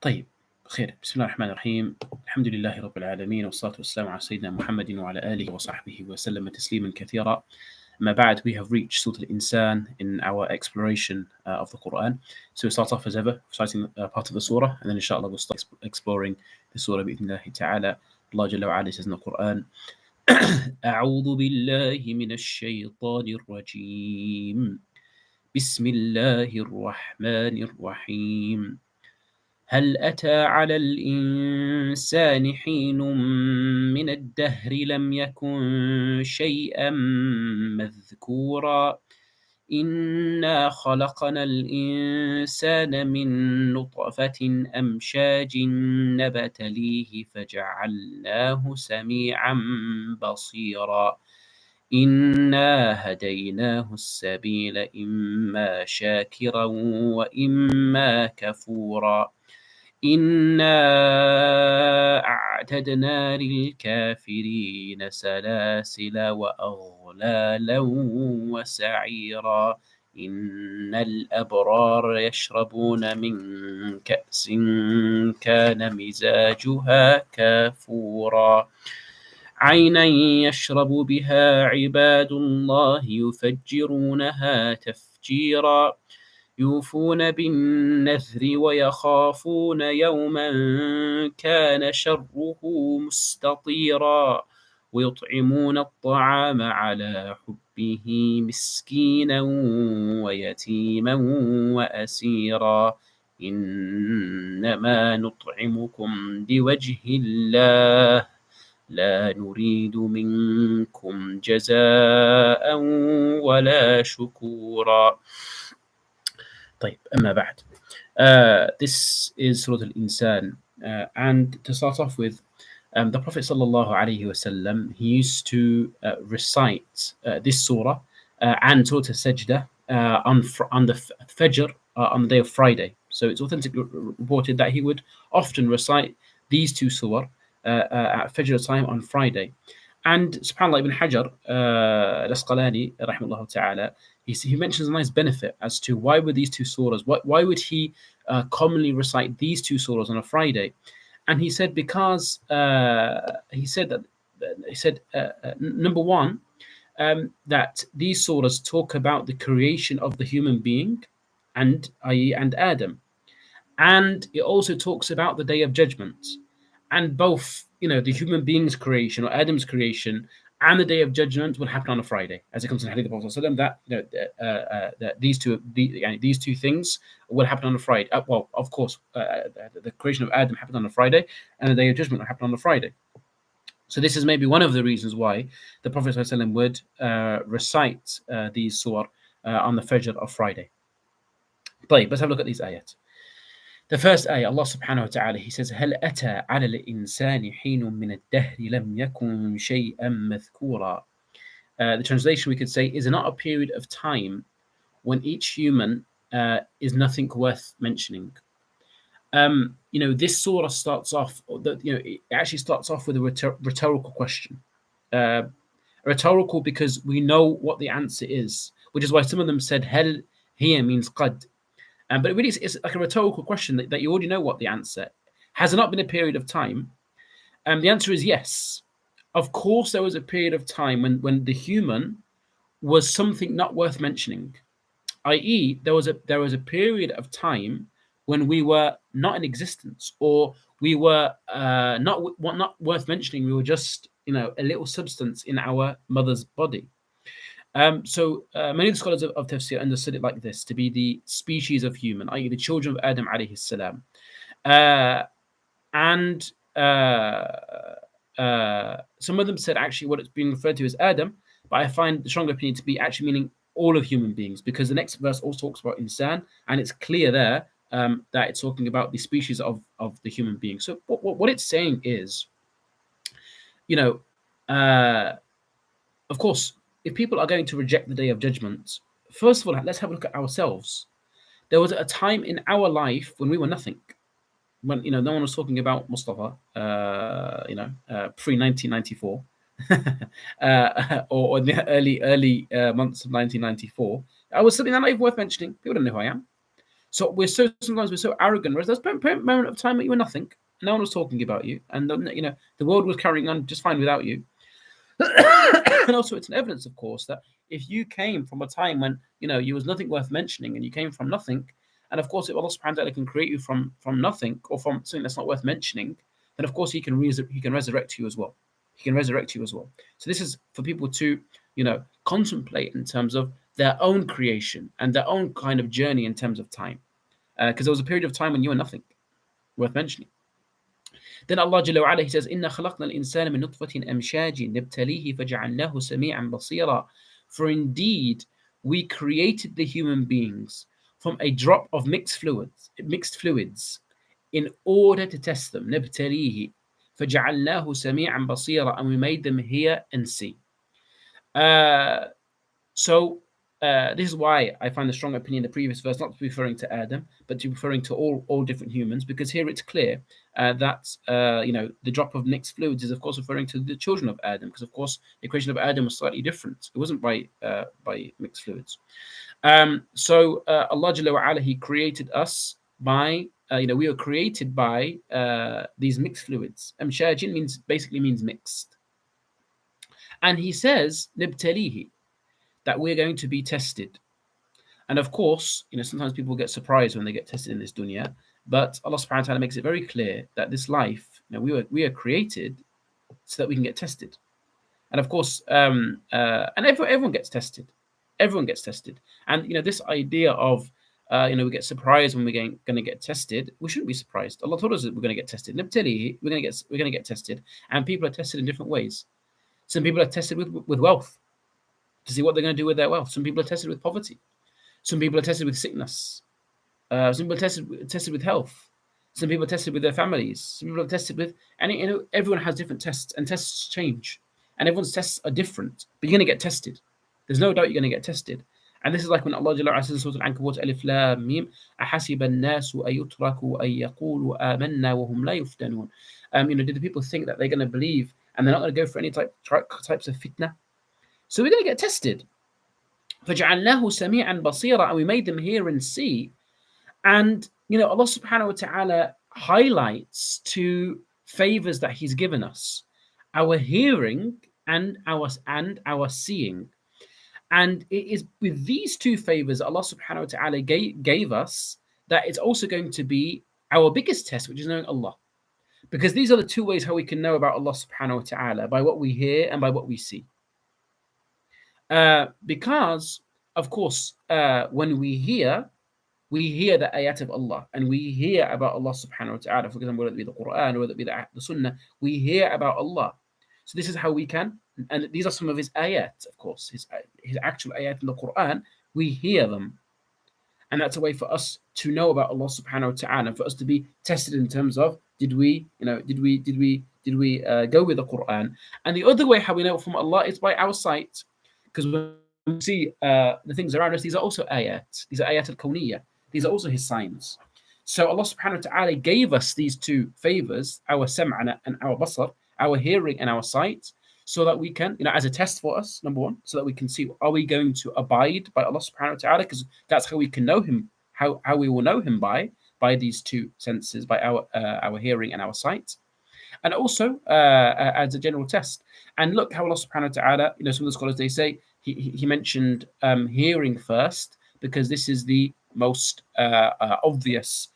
طيب خير. بسم الله الرحمن الرحيم. الحمد لله رب العالمين، والصلاة والسلام على سيدنا محمد وعلى آله وصحبه وسلم تسليما كثيرا. ما بعد, we have reached Surah Insaan in our exploration of the Quran. So we start off as ever, reciting part of the surah, and then inshallah we'll start exploring the surah بإذن ta'ala. Allah Jalla wa Ala says in the Quran, أعوذ بالله من الشيطان الرجيم بسم الله الرحمن الرحيم هل أتى على الإنسان حين من الدهر لم يكن شيئا مذكورا إنا خلقنا الإنسان من نطفة أمشاج نبتليه فجعلناه سميعا بصيرا إنا هديناه السبيل إما شاكرا وإما كفورا إنا أعتدنا للكافرين سلاسل وأغلالا وسعيرا إن الأبرار يشربون من كأس كان مزاجها كافورا عينا يشرب بها عباد الله يفجرونها تفجيرا يوفون بالنذر ويخافون يوما كان شره مستطيرا ويطعمون الطعام على حبه مسكينا ويتيما وأسيرا إنما نطعمكم لوجه الله لا نريد منكم جزاء ولا شكورا. طيب, أما بعد. This is Surah Al-Insan, and to start off with, the Prophet sallallahu alaihi wasallam, he used to recite this surah and Surah Al-Sajdah on the Fajr on the day of Friday. So it's authentically reported that he would often recite these two surah at Fajr time on Friday. And subhanAllah, Ibn Hajar al-Asqalani rahimahullah ta'ala, he mentions a nice benefit as to why were these two surahs, why would he commonly recite these two surahs on a Friday. And he said because number one, that these surahs talk about the creation of the human being, and Adam, and it also talks about the Day of Judgment. And both, the human being's creation or Adam's creation and the Day of Judgment will happen on a Friday, as it comes in the Hadith of the Prophet that these two things will happen on a Friday. Well, of course, the creation of Adam happened on a Friday, and the Day of Judgment will happen on a Friday. So this is maybe one of the reasons why the Prophet ﷺ would recite these surah on the Fajr of Friday. Let's have a look at these ayat. The first ayah, Allah subhanahu wa ta'ala, he says, هَلْ أَتَى عَلَى الْإِنسَانِ حِينٌ مِّنَ الدَّهْرِ لَمْ يَكُنْ شَيْئًا مَذْكُورًا. The translation we could say is not a period of time when each human is nothing worth mentioning. This surah starts off, it actually starts off with a rhetorical question. Rhetorical because we know what the answer is, which is why some of them said, هَلْ here means قَد. But it really is like a rhetorical question that you already know what the answer. Has there not been a period of time? The answer is yes. Of course, there was a period of time when the human was something not worth mentioning, i.e., there was a period of time when we were not in existence, or we were not worth mentioning. We were just a little substance in our mother's body. So many of the scholars of tafsir understood it like this, to be the species of human, i.e. the children of Adam alayhi salam. And some of them said actually what it's being referred to as Adam, but I find the stronger opinion to be actually meaning all of human beings, because the next verse also talks about Insaan, and it's clear there that it's talking about the species of the human being. So what it's saying is, of course, if people are going to reject the Day of Judgment, first of all, let's have a look at ourselves. There was a time in our life when we were nothing. When no one was talking about Mustafa, pre-1994, or in the early months of 1994. I was something that not even worth mentioning. People don't know who I am. So we're so sometimes we're so arrogant. Whereas there's a moment of time that you were nothing. No one was talking about you, and the world was carrying on just fine without you. And also, it's an evidence, of course, that if you came from a time when you was nothing worth mentioning, and you came from nothing, and of course, if Allah Subhanahu wa Taala can create you from nothing or from something that's not worth mentioning, then of course He can resurrect you as well. He can resurrect you as well. So this is for people to contemplate in terms of their own creation and their own kind of journey in terms of time, because there was a period of time when you were nothing worth mentioning. Then Allah Jalla wa ala, He says, إِنَّا خَلَقْنَا الْإِنسَانَ مِن نُطْفَةٍ أَمْشَاجٍ نَبْتَلِيهِ فَجَعَلْنَاهُ سَمِيعًا بَصِيرًا. For indeed, we created the human beings from a drop of mixed fluids, in order to test them. نَبْتَلِيهِ فَجَعَلْنَاهُ سَمِيعًا بَصِيرًا. And we made them hear and see. Uh, so this is why I find the strong opinion in the previous verse not to be referring to Adam, but to be referring to all different humans, because here it's clear that the drop of mixed fluids is of course referring to the children of Adam, because of course the creation of Adam was slightly different. It wasn't by mixed fluids. So Allah Jalla wa ala, He created us by we were created by these mixed fluids. Amshajin basically means mixed, and He says nibtalihi, that we're going to be tested. And of course, sometimes people get surprised when they get tested in this dunya, but Allah subhanahu wa ta'ala makes it very clear that this life, we are created so that we can get tested. And of course, and everyone gets tested. Everyone gets tested. And this idea of we get surprised when we're going to get tested. We shouldn't be surprised. Allah told us that we're going to get tested. We're going to get tested, and people are tested in different ways. Some people are tested with wealth, to see what they're going to do with their wealth. Some people are tested with poverty. Some people are tested with sickness. Some people are tested with health. Some people are tested with their families. Some people are tested with, and everyone has different tests, and tests change, and everyone's tests are different. But you're going to get tested. There's no doubt you're going to get tested. And this is like when Allah Jalla says in Surah Al-Ankabut, Alif Lam Mim, أَحَسِبَ النَّاسُ أَن يُتْرَكُوا أَن يَقُولُوا آمَنَّا وَهُمْ لَا يُفْتَنُونَ. Did the people think that they're going to believe and they're not going to go for any types of fitna? So we're going to get tested. فَجَعَلْنَاهُ سَمِيعًا بَصِيرًا. And we made them hear and see. And Allah subhanahu wa ta'ala highlights two favors that He's given us: our hearing and our seeing. And it is with these two favors Allah subhanahu wa ta'ala gave us that it's also going to be our biggest test, which is knowing Allah. Because these are the two ways how we can know about Allah subhanahu wa ta'ala: by what we hear and by what we see. Because, of course, when we hear the ayat of Allah, and we hear about Allah subhanahu wa ta'ala. For example, whether it be the Quran or whether it be the Sunnah, we hear about Allah. So this is how we can, and these are some of His ayat, of course, His actual ayat in the Quran. We hear them, and that's a way for us to know about Allah subhanahu wa ta'ala, and for us to be tested in terms of did we go with the Quran. And the other way how we know from Allah is by our sight, because when we see the things around us, these are also ayat. These are ayat al-kawniyah. These are also His signs. So Allah subhanahu wa ta'ala gave us these two favors, our sam'ana and our basar, our hearing and our sight, so that we can, as a test for us, number one, so that we can see, are we going to abide by Allah subhanahu wa ta'ala? Because that's how we can know Him, how we will know Him by these two senses, by our hearing and our sight. And also as a general test. And look how Allah subhanahu wa ta'ala, some of the scholars, they say, he mentioned hearing first, because this is the most obvious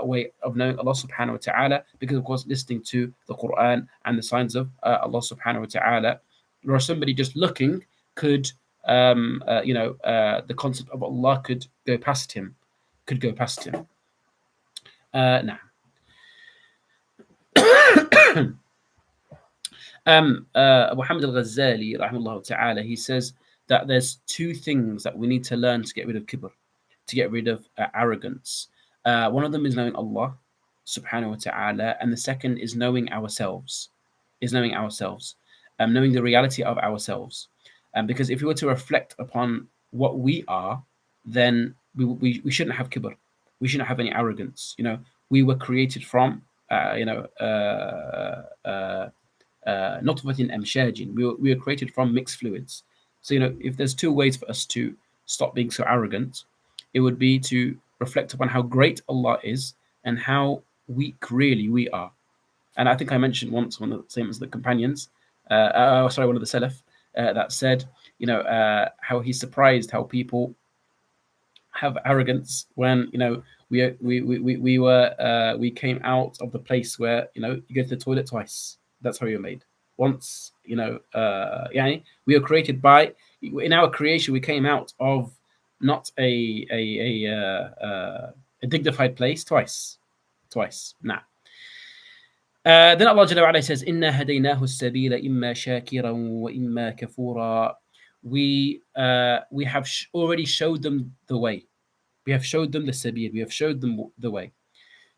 way of knowing Allah subhanahu wa ta'ala, because of course listening to the Quran and the signs of Allah subhanahu wa ta'ala, where somebody just looking could the concept of Allah could go past him. Now Abu Hamid al-Ghazali rahimahullah ta'ala, he says that there's two things that we need to learn to get rid of kibr, to get rid of arrogance. One of them is knowing Allah subhanahu wa ta'ala, and the second is knowing ourselves, knowing the reality of ourselves. Because if we were to reflect upon what we are, then we shouldn't have kibr. We shouldn't have any arrogance. We were created from nutfatin amshajin. We were created from mixed fluids. So if there's two ways for us to stop being so arrogant, it would be to reflect upon how great Allah is and how weak really we are. And I think I mentioned once one of the same as the companions, sorry, one of the Salaf, that said, how he's surprised how people have arrogance when we came out of the place where you go to the toilet twice. That's how you're made. Once yeah, we are created by in our creation we came out of not a dignified place twice. Nah. Then Allah Jalla wa'ala says, "Inna hadaynahu as-sabila imma shakiran wa imma kafura." We have already showed them the way. We have showed them the sabil. We have showed them the way.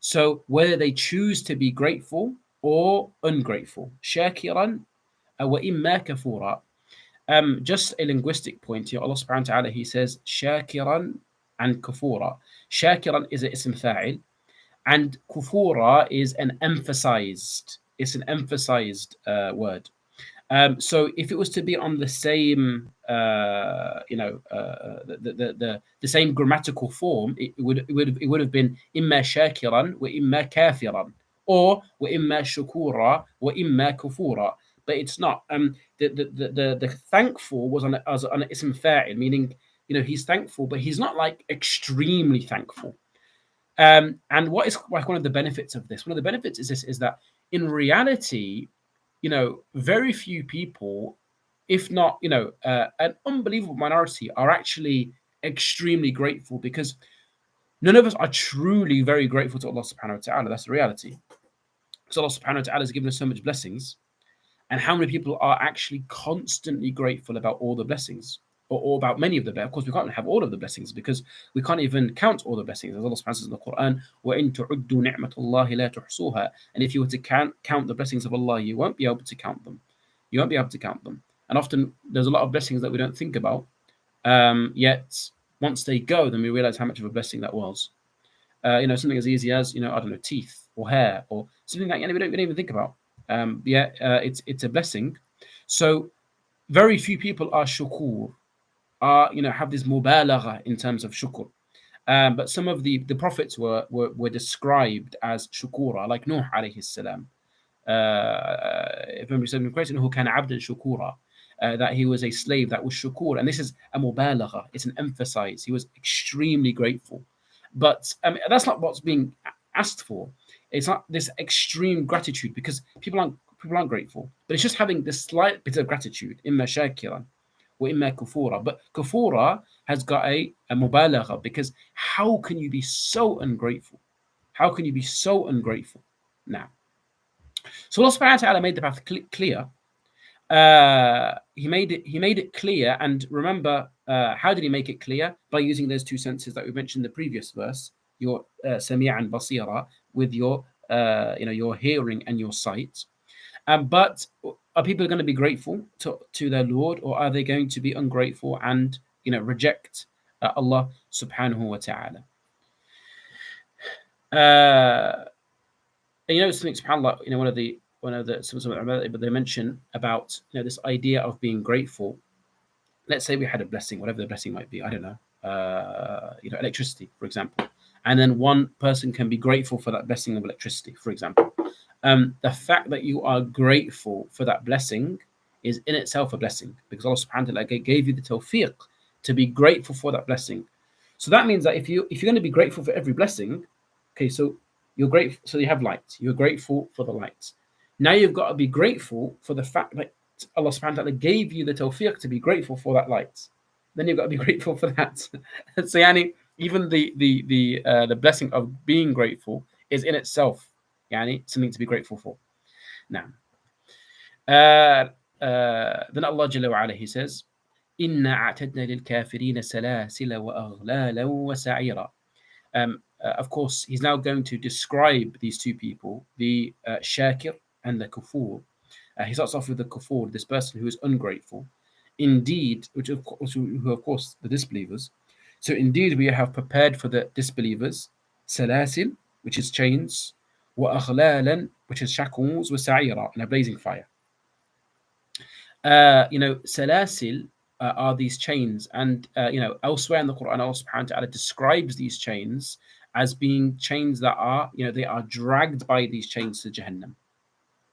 So whether they choose to be grateful or ungrateful, shakiran wa imma kafura. Just a linguistic point here. Allah Subhanahu wa Taala He says shakiran and kafura. Shakiran is a ism fa'il, and kufura is an emphasized. It's an emphasized word. So if it was to be on the same, the same grammatical form, it would have been imma shakiran wa imma kafiran, or wa imma shukura wa imma kufura. But it's not. The thankful was on as on ism fa'il, meaning he's thankful, but he's not like extremely thankful. And what is like one of the benefits of this? One of the benefits is that in reality, very few people, if not, an unbelievable minority, are actually extremely grateful because none of us are truly very grateful to Allah Subhanahu wa Taala. That's the reality. Because Allah Subhanahu wa Taala has given us so much blessings, and how many people are actually constantly grateful about all the blessings or about many of them? Of course, we can't have all of the blessings because we can't even count all the blessings. As Allah subhanahu wa ta'ala says in the Quran, وَإِن تُعُدُّوا نِعْمَةَ اللَّهِ لَا تُحْصُوهَا. And if you were to count the blessings of Allah, you won't be able to count them. You won't be able to count them. And often there's a lot of blessings that we don't think about. Yet once they go, then we realize how much of a blessing that was. Something as easy as, I don't know, teeth or hair or something like we don't even think about. It's a blessing. So very few people are shukur, have this mubalagha in terms of shukur. But some of the prophets were described as shukura, like Nuh alayhi salam. If memory serves me correctly, who kana abdan shukura, that he was a slave that was shukur, and this is a mubalagha. It's an emphasize. He was extremely grateful, but that's not what's being asked for. It's not this extreme gratitude because people aren't grateful, but it's just having this slight bit of gratitude. Imma shakiran wa imma kufura. But kufura has got a mubalagha because how can you be so ungrateful? How can you be so ungrateful? Now, so Allah subhanahu wa ta'ala made the path clear. He made it clear, and remember, how did he make it clear? By using those two senses that we mentioned in the previous verse, your sami'a and basira, with your your hearing and your sight. But are people going to be grateful to their Lord, or are they going to be ungrateful and reject Allah subhanahu wa ta'ala? And something, subhanAllah, one of the but they mention about this idea of being grateful. Let's say we had a blessing, whatever the blessing might be, I don't know, electricity, for example, and then one person can be grateful for that blessing of electricity, for example. The fact that you are grateful for that blessing is in itself a blessing because Allah subhanahu wa ta'ala gave you the tawfiq to be grateful for that blessing. So that means that if you're going to be grateful for every blessing, okay, so you're grateful, so you have light, you're grateful for the light. Now you've got to be grateful for the fact that Allah subhanahu wa ta'ala gave you the tawfiq to be grateful for that light. Then you've got to be grateful for that. So even the blessing of being grateful is in itself something to be grateful for. Now, then Allah Jalla wa ala, He says, "Inna a'tadna lil kafirina salasila wa aghlala wa sa'ira." Of course, He's now going to describe these two people, the shakir and the kufur. He starts off with the kufur, this person who is ungrateful. Indeed, who of course the disbelievers. So indeed, we have prepared for the disbelievers salasil, which is chains, وأغلالا, which is shackles, وسعيرا, and a blazing fire. Salasil are these chains. And elsewhere in the Quran, Allah subhanahu wa ta'ala describes these chains as being chains that are, they are dragged by these chains to Jahannam.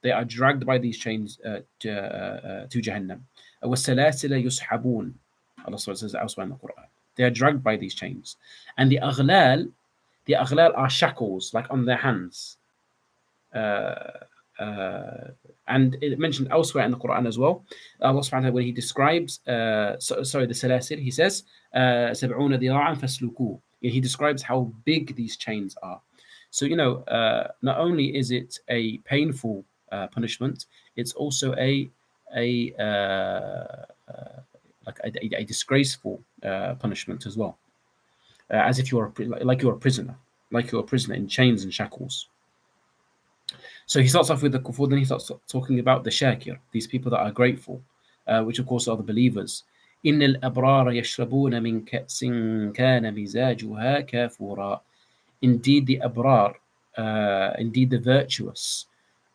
They are dragged by these chains to Jahannam. وَالسَّلَاسِلَ يُسْحَبُونَ. Allah subhanahu wa ta'ala says elsewhere in the Quran. They are dragged by these chains. And the aghlal are shackles, like on their hands. Uh, and it mentioned elsewhere in the Quran as well. Allah subhanahu wa ta'ala, when He describes, the salasil, He says, سَبْعُونَ ذِرَاعًا فَاسْلُكُوهُ. He describes how big these chains are. So, not only is it a painful punishment, it's also a like a disgraceful punishment as well, as if like you're a prisoner, in chains and shackles. So he starts off with the kufur, then he starts talking about the shakir, these people that are grateful, which of course are the believers. إن الأبرار يشربون من كأس كان مزاجها كافورا. Indeed, the abrar, indeed the virtuous,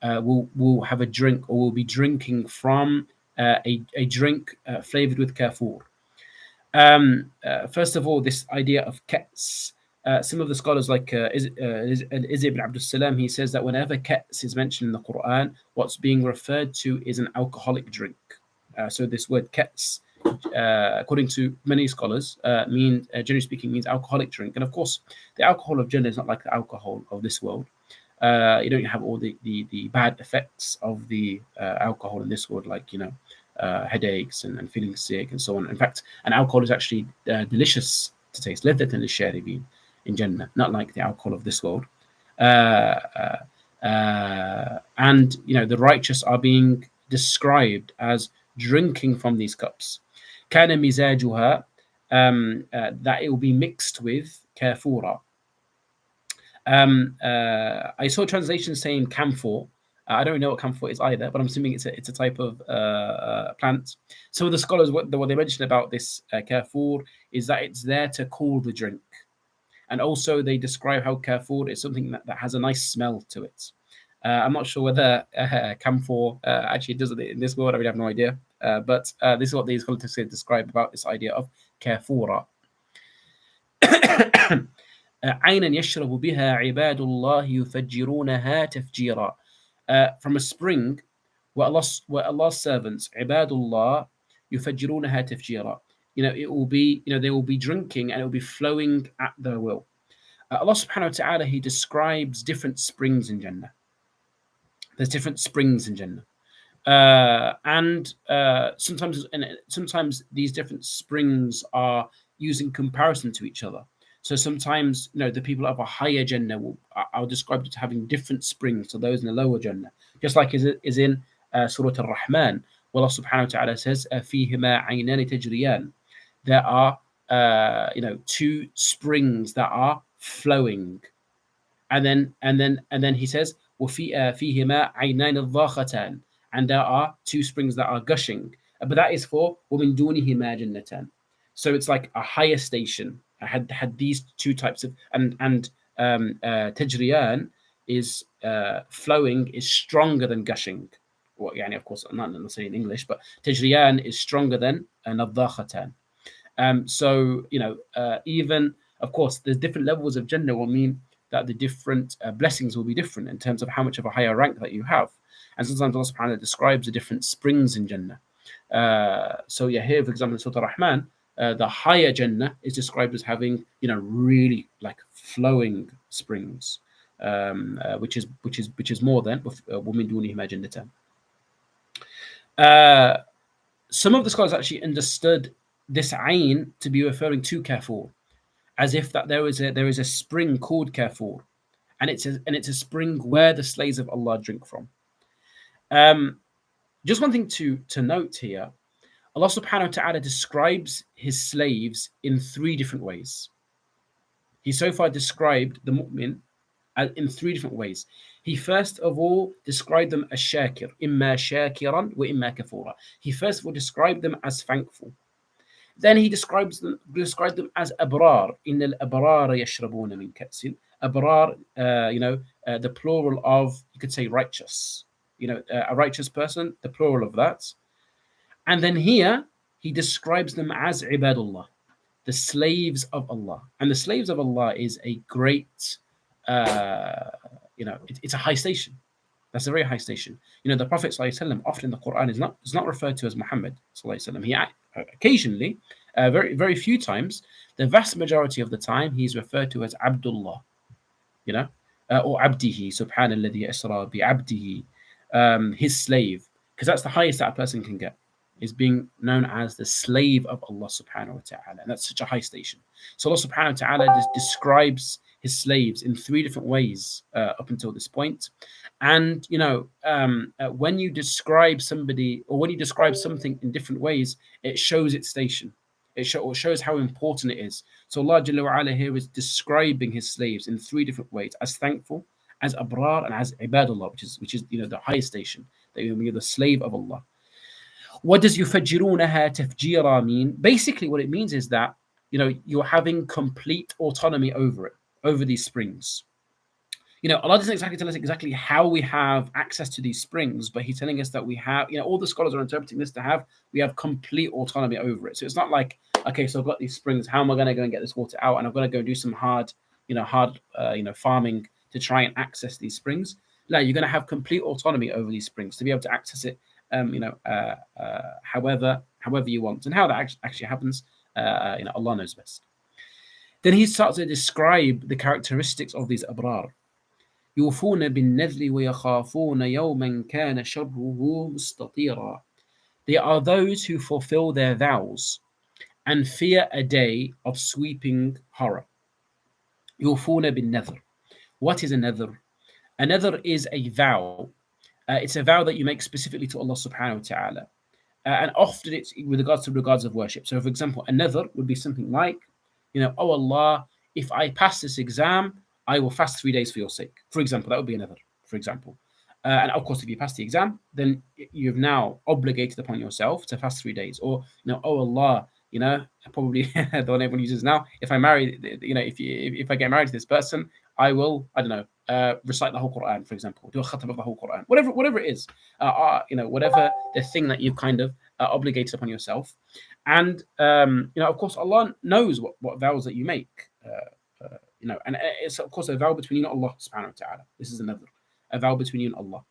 will have a drink, or will be drinking from a drink flavored with kafur. First of all, this idea of ka's. Some of the scholars, like Izzy ibn Abdul Salam, he says that whenever ka's is mentioned in the Quran, what's being referred to is an alcoholic drink. So this word ka's, according to many scholars, generally speaking, means alcoholic drink. And of course, the alcohol of Jannah is not like the alcohol of this world. You don't have all the bad effects of the alcohol in this world, like headaches and feeling sick and so on. In fact, an alcohol is actually delicious to taste, لذة للشاربين in Jannah, not like the alcohol of this world. And the righteous are being described as drinking from these cups. كان مزاجها, that it will be mixed with كافورا. I saw translations saying camphor. I don't know what camphor is either, but I'm assuming it's a type of plant. Some of the scholars, what they mentioned about this kafur is that it's there to cool the drink. And also they describe how kafur is something that has a nice smell to it. I'm not sure whether camphor actually does it in this world. I really have no idea. But this is what these scholars describe about this idea of kafura. عينا يشرب بها عباد الله يفجرونها تفجيرا. From a spring where Allah's servants, عبادullah, يفجرونها تفجيرا. It will be, they will be drinking and it will be flowing at their will. Allah subhanahu wa ta'ala, He describes different springs in Jannah. There's different springs in Jannah. And sometimes these different springs are used in comparison to each other. So sometimes, the people of a higher Jannah are described as having different springs to those in the lower Jannah. Just like is in Surah Al-Rahman, where Allah subhanahu wa ta'ala says, فِيهِمَا عَيْنَانِ تَجْرِيَانِ. There are, two springs that are flowing. And then He says, وَفِيهِمَا عَيْنَانِ الضَّاخَتَانِ. And there are two springs that are gushing. But that is for وَمِن دُونِهِمَا جَنَّتَانِ. So it's like a higher station. I had these two types of, and tajriyan is flowing is stronger than gushing. Well, of course, not necessarily in English, but tajriyan is stronger than nadhakhatan. So even, of course, the different levels of Jannah will mean that the different blessings will be different in terms of how much of a higher rank that you have. And sometimes Allah subhanahu wa ta'ala describes the different springs in Jannah. Here, for example, in Surah Al-Rahman, the higher Jannah is described as having, really like flowing springs, which is more than وَمِن دُونِهِمَا جَنَّتَانِ. Some of the scholars actually understood this ayn to be referring to kafur, as if that there is a spring called kafur, and it's a spring where the slaves of Allah drink from. Just one thing to note here. Allah subhanahu wa ta'ala describes His slaves in three different ways. He so far described the mu'min in three different ways. He first of all described them as shakir, imma shakiran wa imma kafura. He first of all described them as thankful. Then He described them as abrar. Innal abrara yashrabuna min ka'sin. Abrar, the plural of, you could say, righteous. A righteous person, the plural of that. And then here, he describes them as ibadullah, the slaves of Allah. And the slaves of Allah is a great, uh, it's a high station. That's a very high station. The Prophet ﷺ often in the Quran is not referred to as Muhammad ﷺ. He occasionally, very very few times, the vast majority of the time, he's referred to as Abdullah, you know, or Abdihi, Subhanalladhi asra bi Abdihi, his slave, because that's the highest that a person can get, is being known as the slave of Allah Subhanahu wa Taala, and that's such a high station. So Allah Subhanahu wa Taala describes His slaves in three different ways up until this point. And when you describe somebody, or when you describe something in different ways, it shows its station. It shows how important it is. So Allah Jalla wa Ala here is describing His slaves in three different ways: as thankful, as abrar, and as ibadullah, which is the highest station, that you're the slave of Allah. What does yufajjirunaha tafjira mean? Basically, what it means is that you're having complete autonomy over these springs. Allah doesn't exactly tell us exactly how we have access to these springs, but He's telling us that we have, all the scholars are interpreting this we have complete autonomy over it. So it's not like, okay, so I've got these springs, how am I going to go and get this water out? And I'm going to go do some hard farming to try and access these springs. No, you're going to have complete autonomy over these springs to be able to access it, however you want. And how that actually happens, Allah knows best. Then He starts to describe the characteristics of these abrar. يوفون بالنذر ويخافون يوما كان شره مستطيرا. They are those who fulfill their vows and fear a day of sweeping horror. يوفون بالنذر. What is a nadhr? A nadhr is a vow. It's a vow that you make specifically to Allah Subhanahu wa Taala, and often it's with regards of worship. So, for example, a nadhr would be something like, oh Allah, if I pass this exam, I will fast 3 days for your sake. For example, that would be another, for example. And of course, if you pass the exam, then you've now obligated upon yourself to fast 3 days. Or, oh Allah, probably the one everyone uses now, if I marry, if I get married to this person, I will, I don't know, recite the whole Quran, for example, do a khatam of the whole Quran, whatever it is, whatever the thing that you've kind of obligated upon yourself. And, of course, Allah knows what vows that you make. And it's of course a vow between you and Allah Subhanahu wa Taala. This is a vow between you and Allah.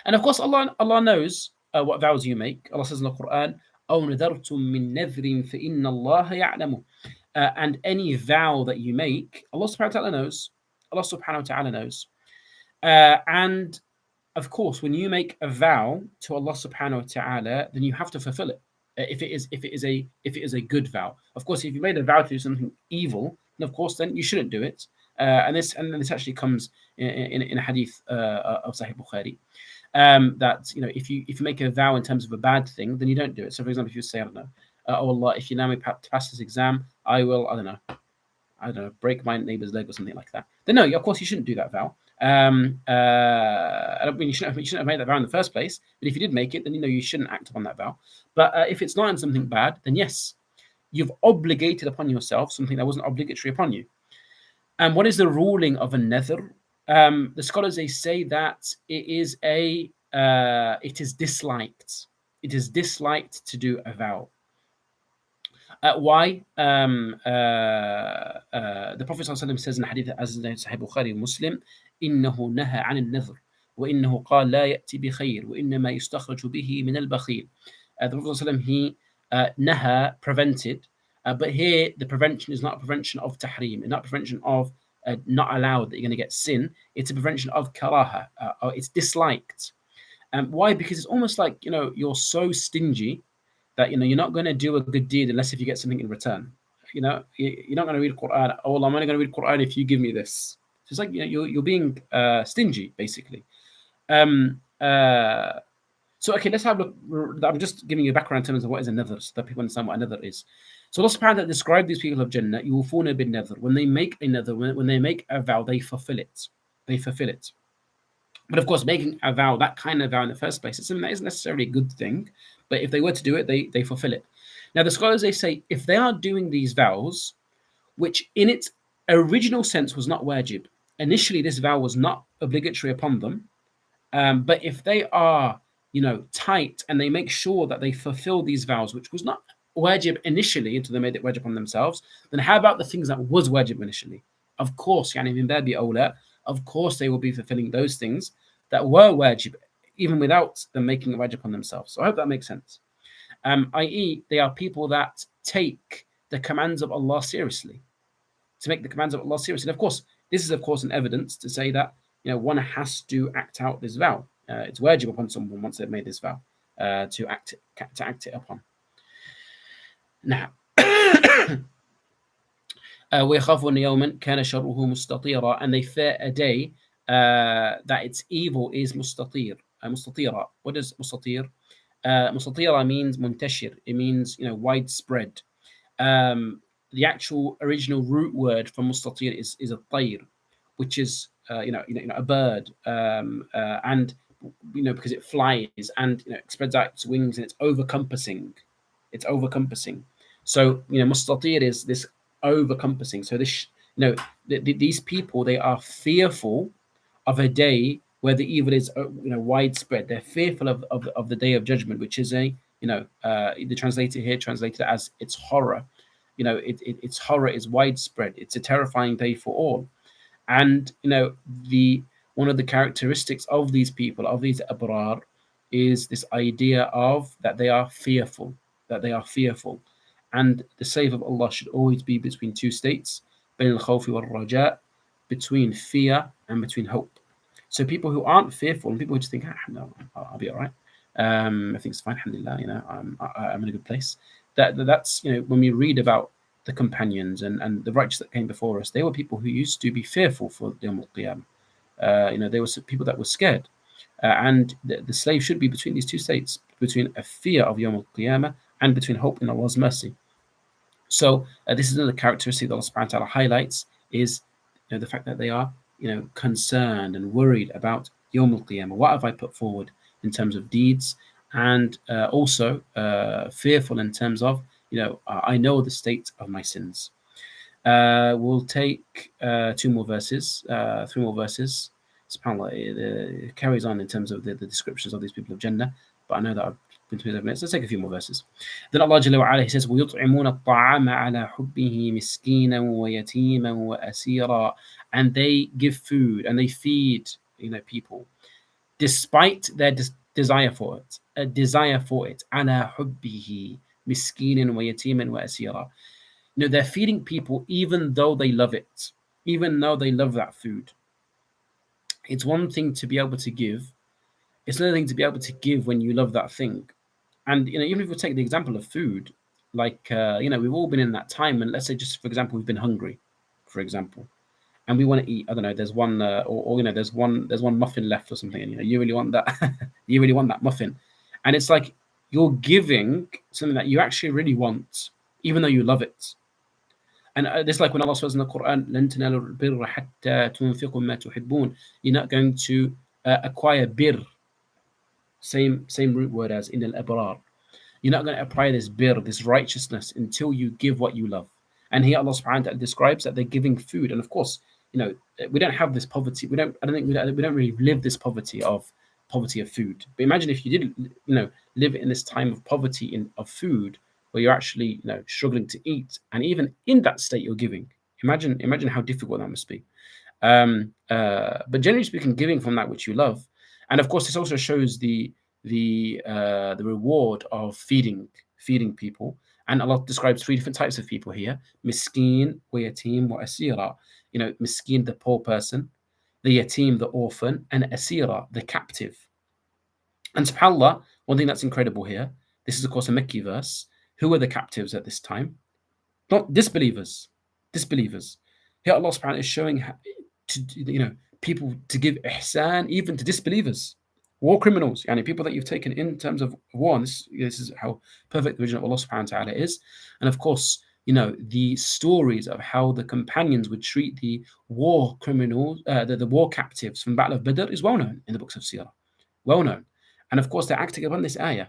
And of course, Allah knows what vows you make. Allah says in the Quran, أَوْ نَذَرْتُم مِّن نَذْرٍ فَإِنَّ اللَّهَ يَعْلَمُ. And any vow that you make, Allah Subhanahu wa Taala knows. Allah Subhanahu wa Taala knows. And of course, when you make a vow to Allah Subhanahu wa Taala, then you have to fulfill it. If it is a good vow. Of course, if you made a vow to do something evil, then of course then you shouldn't do it. And this actually comes in a hadith of Sahih Bukhari, that if you make a vow in terms of a bad thing, then you don't do it. So, for example, if you say, I don't know, oh Allah, if you allow me to pass this exam, I will, I don't know, break my neighbor's leg or something like that. Then no, of course you shouldn't do that vow. I don't mean you shouldn't have made that vow in the first place. But if you did make it, then you shouldn't act upon that vow. But if it's not in something bad, then yes, you've obligated upon yourself something that wasn't obligatory upon you. And what is the ruling of a nadhr? The scholars, they say that it is disliked. It is disliked to do a vow. Why? The Prophet ﷺ says in hadith as in Sahih Bukhari and Muslim, إِنَّهُ نَهَى عَنِ النَّذْرِ وَإِنَّهُ قَالَ لَا يَأْتِ بِخَيْرٍ وَإِنَّمَا يُسْتَخْرَجُ بِهِ مِنَ الْبَخِيلِ. The Prophet ﷺ, he naha, prevented, but here the prevention is not a prevention of tahrim, it's not a prevention of not allowed, that you're going to get sin. It's a prevention of karaha, it's disliked. Why? Because it's almost like you're so stingy that you're not going to do a good deed unless if you get something in return. You're not going to read Quran. Oh, well, I'm only going to read Quran if you give me this. So it's like you're being stingy, basically. So okay, let's have a look. I'm just giving you a background in terms of what is a nadhr, so that people understand what a nadhr is. So Allah Subhanahu wa Ta'ala described these people of Jannah, yufuna bin nadhr. When they make a nadhr, when they make a vow, they fulfill it. They fulfill it. But of course, making a vow, that kind of vow in the first place, it's something that isn't necessarily a good thing. But if they were to do it, they fulfill it. Now, the scholars, they say, if they are doing these vows, which in its original sense was not wajib, initially this vow was not obligatory upon them, but if they are tight, and they make sure that they fulfill these vows, which was not wajib initially until they made it wajib on themselves, then how about the things that was wajib initially? Of course, yani min babi awla, of course they will be fulfilling those things that were wajib, even without them making it wajib on themselves. So I hope that makes sense. I.e., they are people that take the commands of Allah seriously, to make the commands of Allah seriously. And of course, this is of course an evidence to say that one has to act out this vow. It's wajib upon someone once they've made this vow to act it upon. Now, ويخافون يوما كان شره مستطيرا, and they fear a day that its evil is mustatir. Mustatira. What does mustatir? Mustatira means muntashir. It means widespread. The actual original root word for mustatir is a tayr, which is a bird, and because it flies and it spreads out its wings and it's overcompassing. It's overcompassing. So mustatir is this overcompassing. So this these people, they are fearful of a day where the evil is widespread. They're fearful of the day of judgment, which is the translator here translated as its horror. Its horror is widespread. It's a terrifying day for all. And the one of the characteristics of these people, of these abrar, is this idea of that they are fearful, and the slave of Allah should always be between two states, between fear and between hope. So people who aren't fearful and people who just think, no, I'll be all right. I think it's fine, alhamdulillah, I'm in a good place. That's when we read about the companions and the righteous that came before us, they were people who used to be fearful for Yawm al-Qiyamah. They were people that were scared. And the slave should be between these two states, between a fear of Yawm al-Qiyamah and between hope in Allah's mercy. So this is another characteristic that Allah subhanahu wa ta'ala highlights, is the fact that they are concerned and worried about Yawm al-Qiyamah. What have I put forward in terms of deeds, and also fearful in terms of I know the state of my sins. We'll take three more verses. SubhanAllah, it carries on in terms of the descriptions of these people of Jannah, but I know that I've been 27 minutes. Let's take a few more verses. Then Allah Jalla wa Ala, He says, وَيُطْعِمُونَ الطَّعَامَ عَلَى حُبِّهِ مِسْكِينًا وَيَتِيمًا وَأَسِيرًا, and they give food and they feed people despite their desire for it. A desire for it. عَلَى حُبِّهِ مِسْكِينًا وَيَتِيمًا وَأَسِيرًا. They're feeding people even though they love it, even though they love that food. It's one thing to be able to give. It's another thing to be able to give when you love that thing. And even if we take the example of food, like we've all been in that time, and let's say, just for example, we've been hungry, for example, and we want to eat. I don't know. There's one, there's one muffin left or something, and you really want that. You really want that muffin, and it's like you're giving something that you actually really want, even though you love it. And it's like when Allah says in the Quran, لَن تَنَالُوا الْبِرَّ حَتَّى تُنْفِقُوا مَا تُحِبُّونَ. You're not going to acquire bir. Same root word as in al-abrar. You're not going to acquire this bir, this righteousness, until you give what you love. And here Allah subhanahu wa ta'ala describes that they're giving food. And of course, we don't have this poverty. We don't really live this poverty of food. But imagine if you did, live in this time of poverty of food, where you're actually, struggling to eat, and even in that state you're giving. Imagine how difficult that must be. But generally speaking, giving from that which you love, and of course, this also shows the reward of feeding people. And Allah describes three different types of people here: miskin, wa yatim, wa asira. Miskin, the poor person; the yatim, the orphan; and asira, the captive. And subhanAllah, one thing that's incredible here, this is of course a Mecca verse. Who were the captives at this time? Not disbelievers. Here Allah subhanahu wa ta'ala is showing people to give ihsan even to disbelievers, war criminals, people that you've taken in terms of war. And this is how perfect the vision of Allah subhanahu wa ta'ala is. And of course, the stories of how the companions would treat the war criminals, the war captives from the Battle of Badr is well known in the books of Sirah. Well known. And of course, they're acting upon this ayah.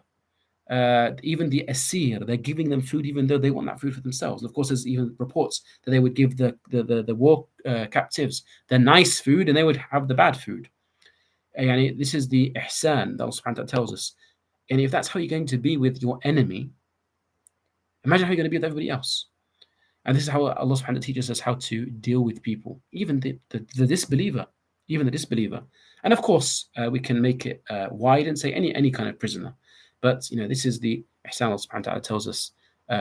Even the asir, they're giving them food even though they want that food for themselves. And of course, there's even reports that they would give the war captives the nice food and they would have the bad food. this is the ihsan that Allah subhanahu wa ta'ala tells us. And if that's how you're going to be with your enemy, imagine how you're going to be with everybody else. And this is how Allah subhanahu wa ta'ala teaches us how to deal with people, even the disbeliever, even the disbeliever. And of course, we can make it wide and say any kind of prisoner. But this is the ihsan Allah subhanahu wa ta'ala tells us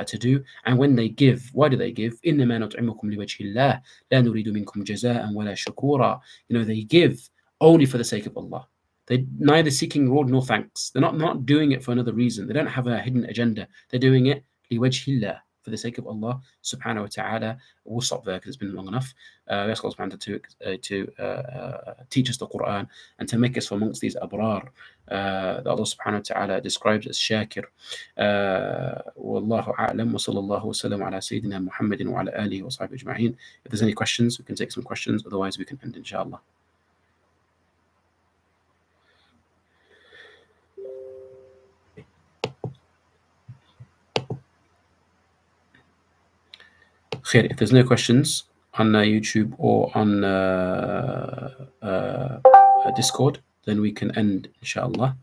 to do. And when they give, why do they give? إِنَّمَا نُطْعِمُكُمْ لِوَجْهِ اللَّهِ لَا نُرِيدُ مِنكُمْ جَزَاءً وَلَا شُكُورًا. They give only for the sake of Allah. They're neither seeking reward nor thanks. They're not doing it for another reason. They don't have a hidden agenda. They're doing it لِوَجْهِ اللَّهِ, for the sake of Allah subhanahu wa ta'ala. We'll stop there because it's been long enough. We ask Allah subhanahu wa ta'ala to teach us the Quran and to make us from amongst these abrar that Allah subhanahu wa ta'ala describes as shakir. Wallahu a'lam wa sallallahu wa sallam ala Sayyidina Muhammadin wa ala alihi wa sahbihi ajma'in. If there's any questions, we can take some questions. Otherwise, we can end inshallah. Khair, if there's no questions on YouTube or on Discord, then we can end inshallah.